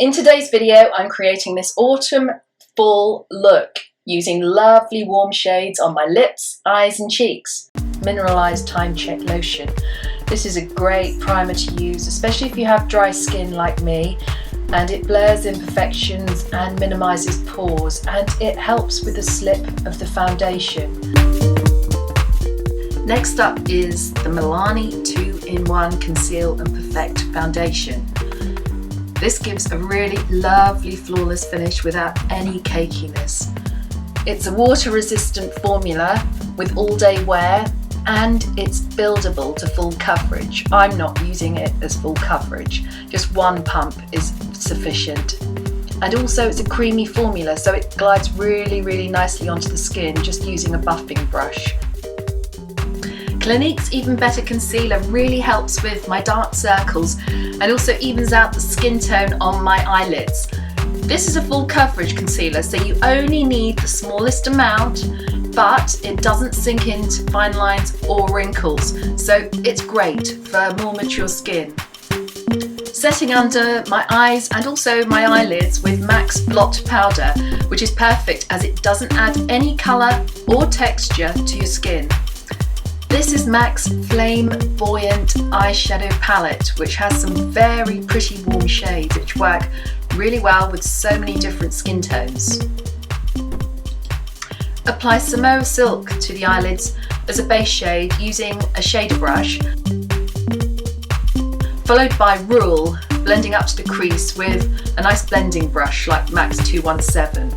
In today's video, I'm creating this autumn fall look using lovely warm shades on my lips, eyes and cheeks. Mineralized Time Check lotion. This is a great primer to use, especially if you have dry skin like me, and it blurs imperfections and minimizes pores, and it helps with the slip of the foundation. Next up is the Milani 2-in-1 Conceal and Perfect Foundation. This gives a really lovely flawless finish without any cakiness. It's a water-resistant formula with all-day wear, and it's buildable to full coverage. I'm not using it as full coverage, just one pump is sufficient. And also it's a creamy formula, so it glides really nicely onto the skin just using a buffing brush. Clinique's Even Better Concealer really helps with my dark circles and also evens out the skin tone on my eyelids. This is a full coverage concealer, so you only need the smallest amount, but it doesn't sink into fine lines or wrinkles, so it's great for more mature skin. Setting under my eyes and also my eyelids with MAC's Blot Powder, which is perfect as it doesn't add any colour or texture to your skin. This is MAC's Flamboyant Eyeshadow Palette, which has some very pretty warm shades which work really well with so many different skin tones. Apply Samoa Silk to the eyelids as a base shade using a shader brush, followed by Rule, blending up to the crease with a nice blending brush like MAC's 217.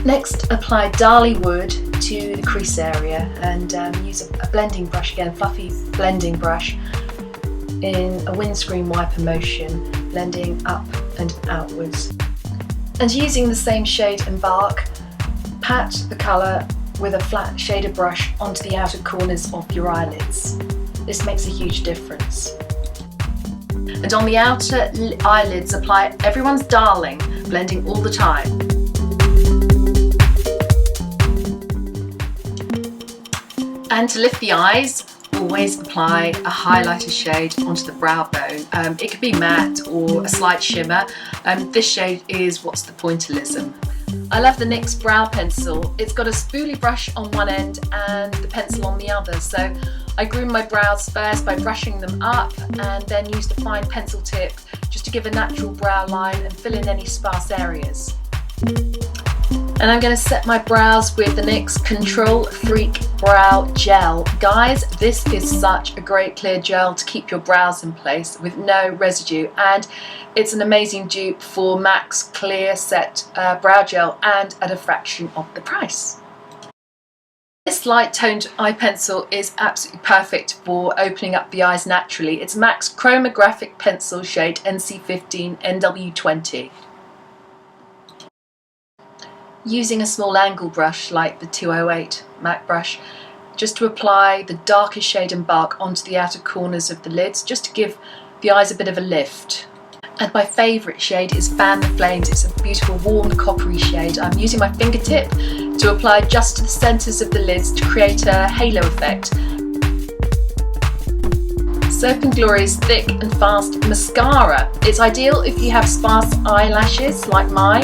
Next, apply Darleywood to the crease area and use a blending brush again, fluffy blending brush in a windscreen wiper motion, blending up and outwards. And using the same shade Embark, pat the colour with a flat shader brush onto the outer corners of your eyelids. This makes a huge difference. And on the outer eyelids, apply Everyone's Darling, blending all the time. And to lift the eyes, always apply a highlighter shade onto the brow bone. It could be matte or a slight shimmer. This shade is What's the Pointillism. I love the NYX brow pencil. It's got a spoolie brush on one end and the pencil on the other. So I groom my brows first by brushing them up and then used a fine pencil tip just to give a natural brow line and fill in any sparse areas. And I'm going to set my brows with the NYX Control Freak Brow Gel. Guys, this is such a great clear gel to keep your brows in place with no residue, and it's an amazing dupe for MAC's Clear Set Brow Gel and at a fraction of the price. This light toned eye pencil is absolutely perfect for opening up the eyes naturally. It's MAC's Chromographic Pencil shade NC15 NW20. Using a small angle brush like the 208 MAC brush, just to apply the darkest shade Embark onto the outer corners of the lids, just to give the eyes a bit of a lift. And my favourite shade is Fan the Flames. It's a beautiful warm coppery shade. I'm using my fingertip to apply just to the centres of the lids to create a halo effect. Soap & Glory's Thick and Fast Mascara. It's ideal if you have sparse eyelashes like mine.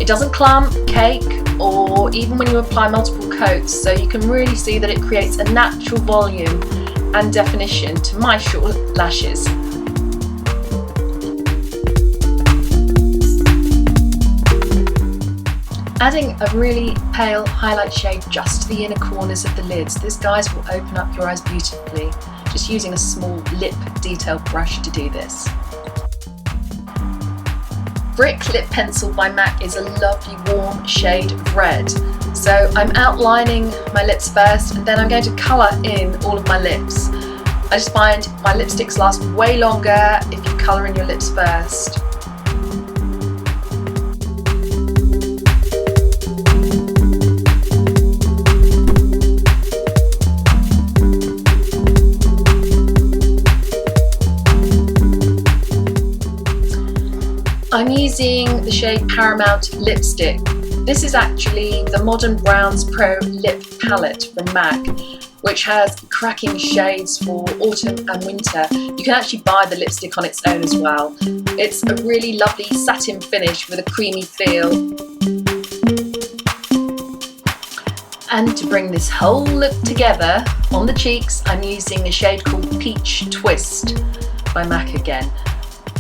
It doesn't clump, cake, or even when you apply multiple coats, so you can really see that it creates a natural volume and definition to my short lashes. Adding a really pale highlight shade just to the inner corners of the lids. This, guys, will open up your eyes beautifully. Just using a small lip detail brush to do this. Brick Lip Pencil by MAC is a lovely warm shade of red. So I'm outlining my lips first and then I'm going to colour in all of my lips. I just find my lipsticks last way longer if you colour in your lips first. I'm using the shade Paramount Lipstick. This is actually the Modern Browns Pro Lip Palette from MAC, which has cracking shades for autumn and winter. You can actually buy the lipstick on its own as well. It's a really lovely satin finish with a creamy feel. And to bring this whole look together, on the cheeks I'm using a shade called Peach Twist by MAC again.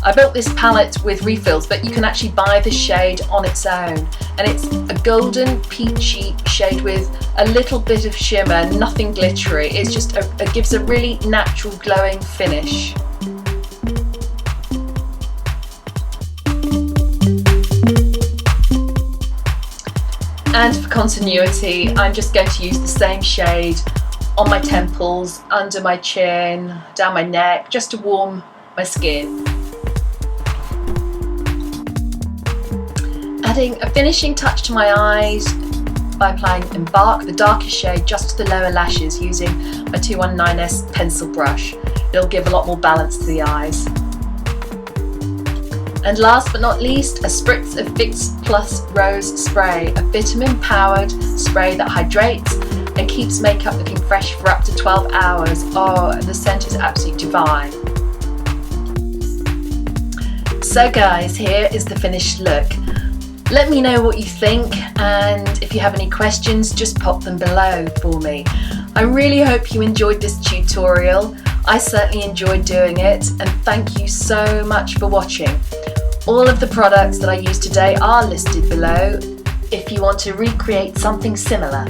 I built this palette with refills, but you can actually buy the shade on its own. And it's a golden peachy shade with a little bit of shimmer, nothing glittery. It's just, it gives a really natural glowing finish. And for continuity, I'm just going to use the same shade on my temples, under my chin, down my neck, just to warm my skin. Adding a finishing touch to my eyes by applying Embark, the darkest shade, just to the lower lashes using my 219S pencil brush. It'll give a lot more balance to the eyes. And last but not least, a spritz of Fix Plus Rose Spray, a vitamin-powered spray that hydrates and keeps makeup looking fresh for up to 12 hours. Oh, the scent is absolutely divine. So guys, here is the finished look. Let me know what you think, and if you have any questions, just pop them below for me. I really hope you enjoyed this tutorial. I certainly enjoyed doing it, and thank you so much for watching. All of the products that I used today are listed below if you want to recreate something similar.